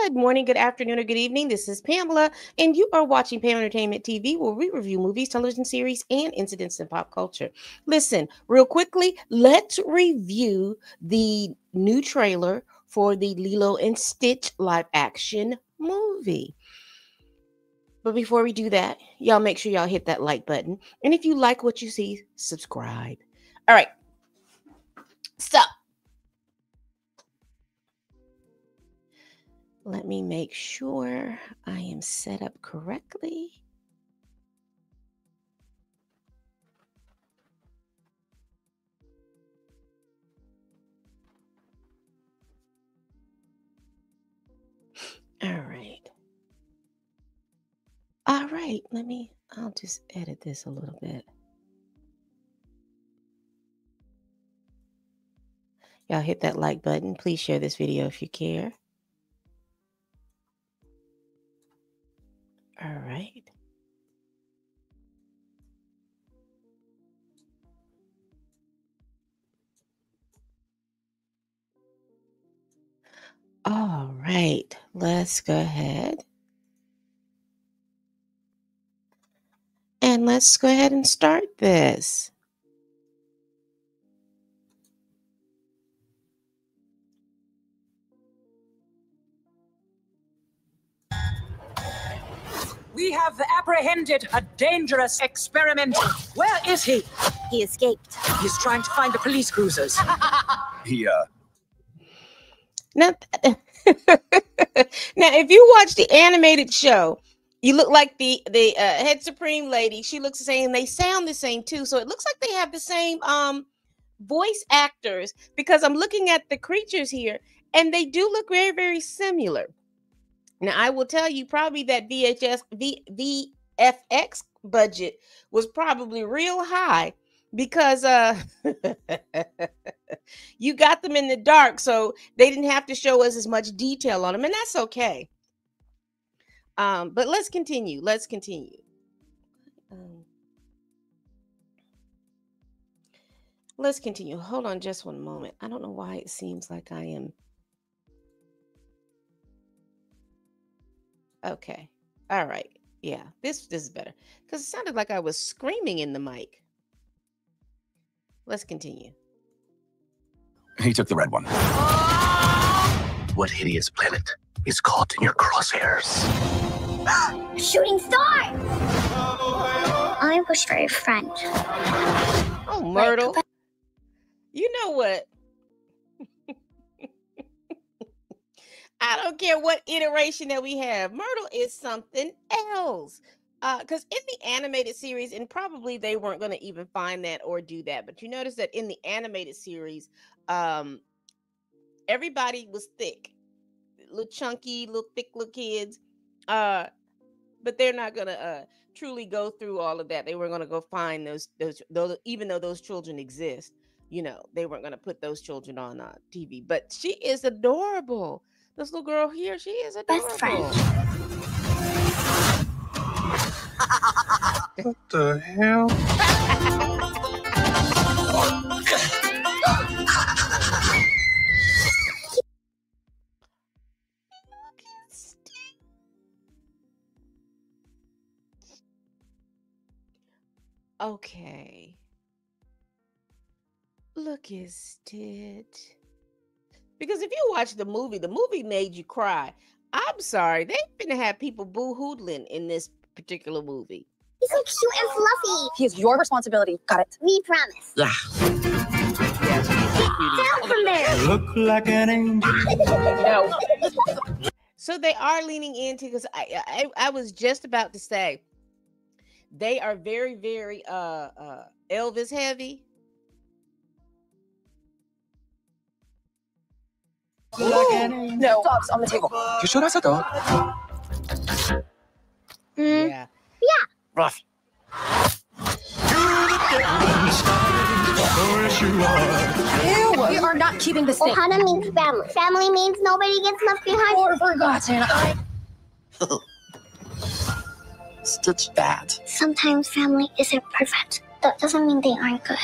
Good morning, good afternoon, or good evening. This is Pamela, and you are watching Pam Entertainment TV, where we review movies, television series, and incidents in pop culture. Listen, real quickly, let's review the new trailer for the Lilo and Stitch live action movie. But before we do that, y'all make sure y'all hit that like button. And if you like what you see, subscribe. All right. So, let me make sure I am set up correctly. All right. All right. I'll just edit this a little bit. Y'all hit that like button. Please share this video if you care. All right. All right. Let's go ahead. And let's go ahead and start this. We have apprehended a dangerous experimenter. Where is he? He escaped. He's trying to find the police cruisers. Now, if you watch the animated show, you look like the head supreme lady. She looks the same. They sound the same too. So it looks like they have the same voice actors, because I'm looking at the creatures here and they do look very, very similar. Now, I will tell you, probably that VFX budget was probably real high, because you got them in the dark, so they didn't have to show us as much detail on them, and that's okay. But let's continue. Let's continue. Let's continue. Hold on just one moment. I don't know why it seems like I am. Okay. All right. Yeah, this is better, because it sounded like I was screaming in the mic. Let's continue. He took the red one. What hideous planet is caught in your crosshairs? Shooting star! I wish for a friend. Oh, Myrtle. You know what? I don't care what iteration that we have. Myrtle is something else. Because in the animated series, and probably they weren't going to even find that or do that, but you notice that in the animated series, everybody was thick, little chunky, little thick little kids. But they're not going to truly go through all of that. They weren't going to go find those, even though those children exist. You know, they weren't going to put those children on TV. But she is adorable. This little girl here, she is adorable. Best friend. What the hell? Okay. Look at Stitch. Because if you watch the movie made you cry. I'm sorry, they've been have people boo-hoodling in this particular movie. He's so cute and fluffy. He is your responsibility. Got it. We promise. Yeah. Down from there. Look like an angel. No. So they are leaning into, because I was just about to say, they are very, very Elvis heavy. No. Dogs on the table. You sure that's a dog? Yeah. Rough. Ew, we are not keeping this thing. Ohana means family. Family means nobody gets left behind or forgotten. Stitch that. Sometimes family isn't perfect. That doesn't mean they aren't good.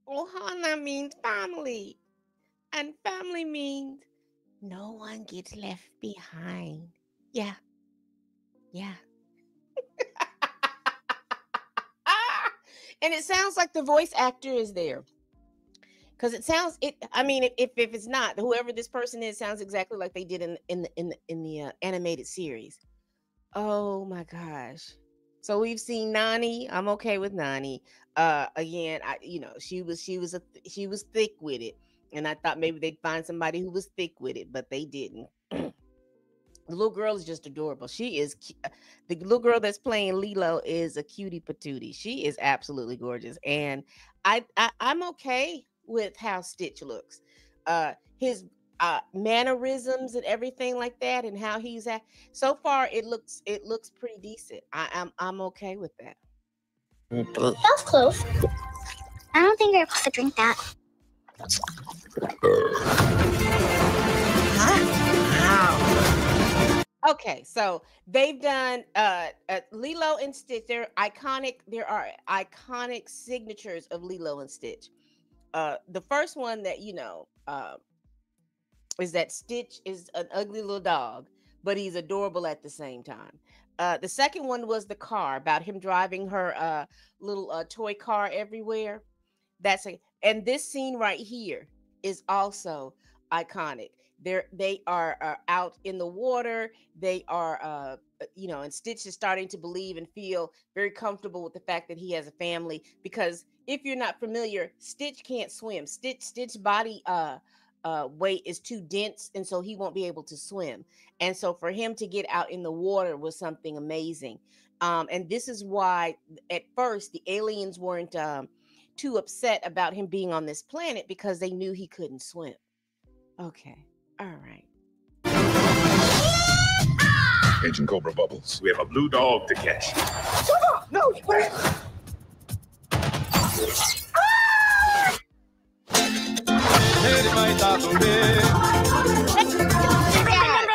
Ohana means family. And family means no one gets left behind. Yeah, yeah. Ah! And it sounds like the voice actor is there. Because it sounds it. I mean, if it's not, whoever this person is sounds exactly like they did in the animated series. Oh my gosh! So we've seen Nani. I'm okay with Nani. Again, she was thick with it, and I thought maybe they'd find somebody who was thick with it, but they didn't. The little girl is just adorable. The little girl that's playing Lilo is a cutie patootie. She is absolutely gorgeous, and I'm okay with how Stitch looks. His mannerisms and everything like that, and how he's at. So far, it looks pretty decent. I'm okay with that. That was close. I don't think you're supposed to drink that. Okay, so they've done Lilo and Stitch. They're iconic. There are iconic signatures of Lilo and Stitch. The first one that is that Stitch is an ugly little dog, but he's adorable at the same time. The second one was the car, about him driving her little toy car everywhere. And this scene right here is also iconic. They are out in the water. They are and Stitch is starting to believe and feel very comfortable with the fact that he has a family, because if you're not familiar, Stitch can't swim. Stitch body weight is too dense, and so he won't be able to swim. And so for him to get out in the water was something amazing. And this is why at first the aliens weren't too upset about him being on this planet, because they knew he couldn't swim. Okay. All right. Agent Cobra Bubbles, we have a blue dog to catch. No, wait!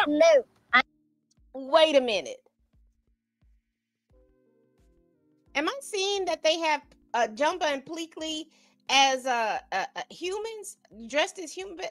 No. Wait a minute. Am I seeing that they have Jumba and Pleakley as humans, dressed as human?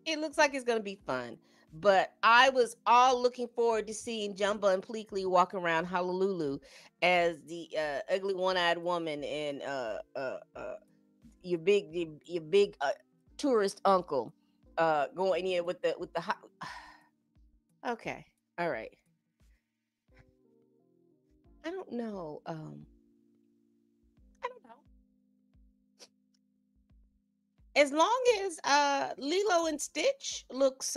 It looks like it's gonna be fun. But I was all looking forward to seeing Jumba and Pleakley walk around Honolulu as the ugly one-eyed woman and your big tourist uncle going in with the hot. Okay, all right. I don't know. I don't know. As long as Lilo and Stitch looks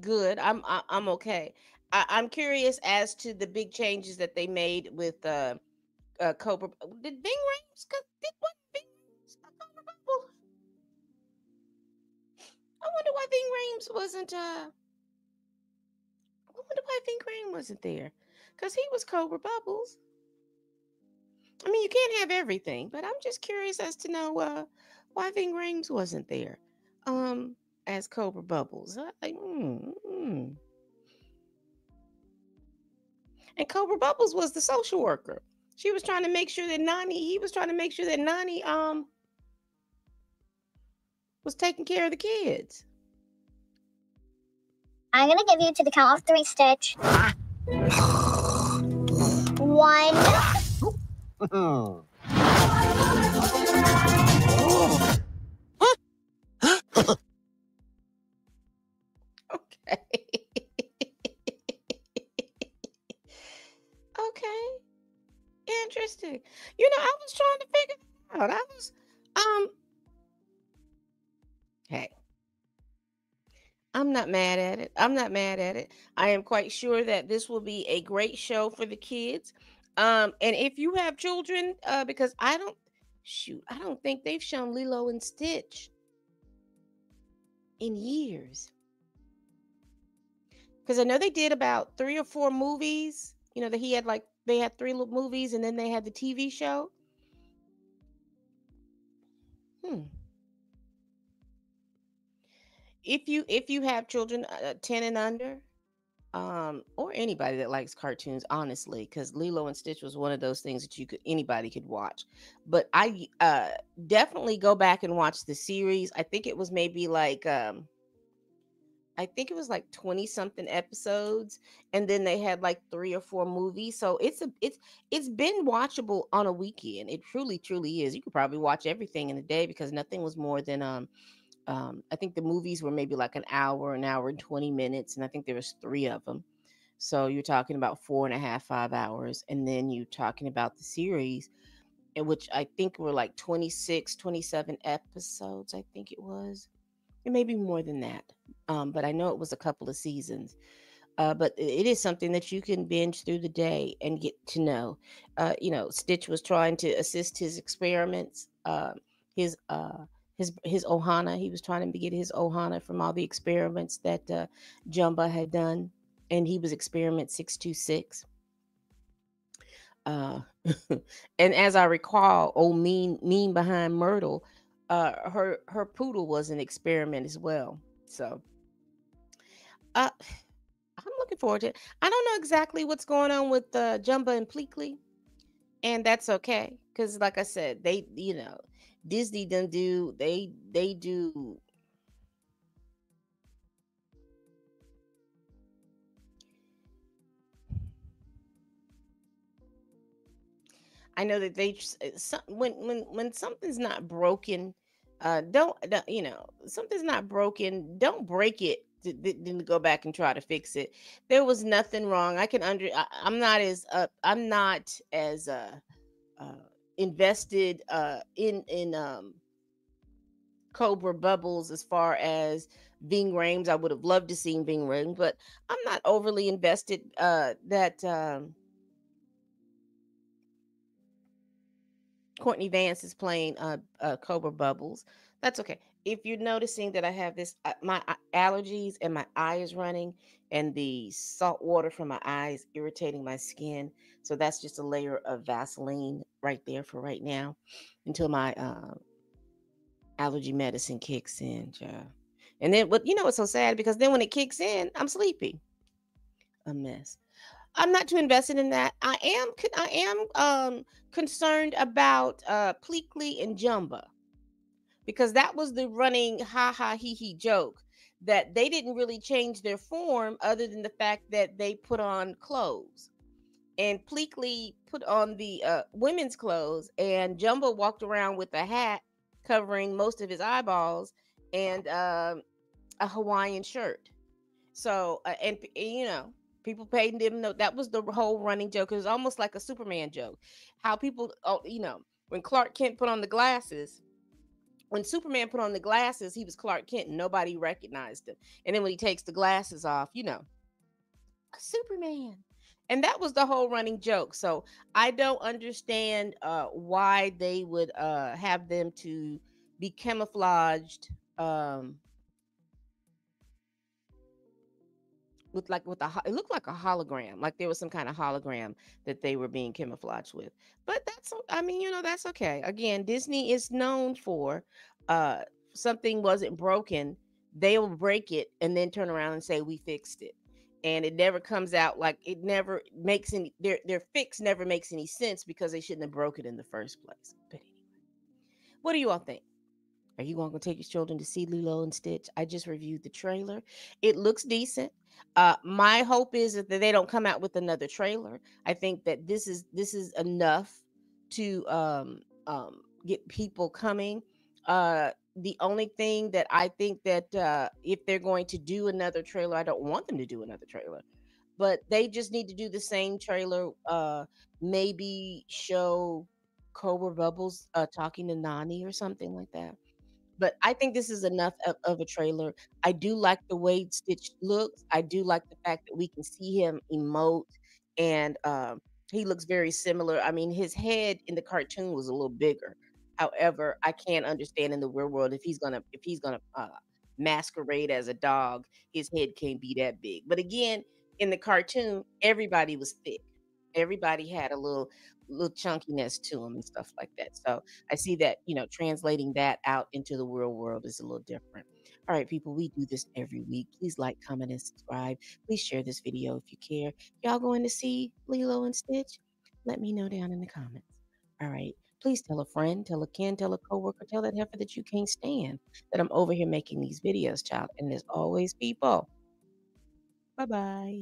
good, I'm okay. I'm curious as to the big changes that they made with Cobra. Did Bing Rames? Did what Bing Rames? Cobra Bubble? I wonder why Bing Rames wasn't. I wonder why Bing Rames wasn't there, because he was Cobra Bubbles. I mean, you can't have everything, but I'm just curious as to know why Ving Rhames wasn't there as Cobra Bubbles. And Cobra Bubbles was the social worker. She was trying to make sure that Nani, he was trying to make sure that Nani was taking care of the kids. I'm gonna give you to the count of 3, Stitch. 1. Okay. Okay. Interesting. I was trying to figure it out. I was hey. I'm not mad at it. I'm not mad at it. I am quite sure that this will be a great show for the kids. And if you have children, because I don't think they've shown Lilo and Stitch in years. Because I know they did about 3 or 4 movies. That they had 3 little movies, and then they had the TV show. if you have children 10 and under, or anybody that likes cartoons, honestly, because Lilo and Stitch was one of those things that you could anybody could watch. But I definitely go back and watch the series. I think it was like 20 something episodes, and then they had like 3 or 4 movies. So it's been watchable on a weekend. It truly is. You could probably watch everything in a day because nothing was more than I think the movies were maybe like an hour and 20 minutes, and I think there was 3 of them. So you're talking about 4.5, 5 hours. And then you're talking about the series, in which I think were like 26, 27 episodes, I think it was. It may be more than that. But I know it was a couple of seasons. But it is something that you can binge through the day and get to know. Stitch was trying to assist his experiments. His his ohana. He was trying to get his ohana from all the experiments that Jumba had done, and he was experiment 626. Uh, and as I recall, old mean behind Myrtle, her poodle was an experiment as well. So uh, I'm looking forward to it. I don't know exactly what's going on with Jumba and Pleakley, and that's okay because, like I said, Disney done do they do. I know that when something's not broken, don't something's not broken. Don't break it. Then go back and try to fix it. There was nothing wrong. I'm not as uh, invested in Cobra Bubbles as far as Ving Rhames. I would have loved to see Ving Rhames, but I'm not overly invested that Courtney Vance is playing Cobra Bubbles. That's okay. If you're noticing that I have this, my allergies and my eye is running, and the salt water from my eyes irritating my skin. So that's just a layer of Vaseline right there for right now until my allergy medicine kicks in. Ja. And then, what what's so sad? Because then when it kicks in, I'm sleepy. A mess. I'm not too invested in that. I am concerned about Pleakley and Jumba, because that was the running ha ha he he joke, that they didn't really change their form other than the fact that they put on clothes. And Pleakley put on the women's clothes, and Jumbo walked around with a hat covering most of his eyeballs, and a Hawaiian shirt. So, people paid him. No, that was the whole running joke. It was almost like a Superman joke. How people, when Clark Kent put on the glasses, when Superman put on the glasses, he was Clark Kent, and nobody recognized him. And then when he takes the glasses off, Superman. And that was the whole running joke. So I don't understand why they would have them to be camouflaged. It looked like a hologram, like there was some kind of hologram that they were being camouflaged with. But that's okay. Again, Disney is known for uh something wasn't broken, they'll break it and then turn around and say we fixed it. And it never comes out, like it never makes any their fix never makes any sense because they shouldn't have broke it in the first place. But anyway, what do you all think? Are you going to take your children to see Lilo and Stitch? I just reviewed the trailer. It looks decent. My hope is that they don't come out with another trailer. I think that this is enough to get people coming. The only thing that I think that if they're going to do another trailer, I don't want them to do another trailer, but they just need to do the same trailer. Maybe show Cobra Bubbles talking to Nani or something like that. But I think this is enough of a trailer. I do like the way Stitch looks. I do like the fact that we can see him emote, and he looks very similar. I mean, his head in the cartoon was a little bigger. However, I can't understand in the real world if he's gonna masquerade as a dog, his head can't be that big. But again, in the cartoon, everybody was thick. Everybody had a little chunkiness to them and stuff like that. So I see that, translating that out into the real world is a little different. All right, people, we do this every week. Please like, comment, and subscribe. Please share this video if you care. Y'all going to see Lilo and Stitch? Let me know down in the comments. All right. Please tell a friend, tell a kin, tell a coworker, tell that heifer that you can't stand that I'm over here making these videos, child. And as always, people, bye-bye.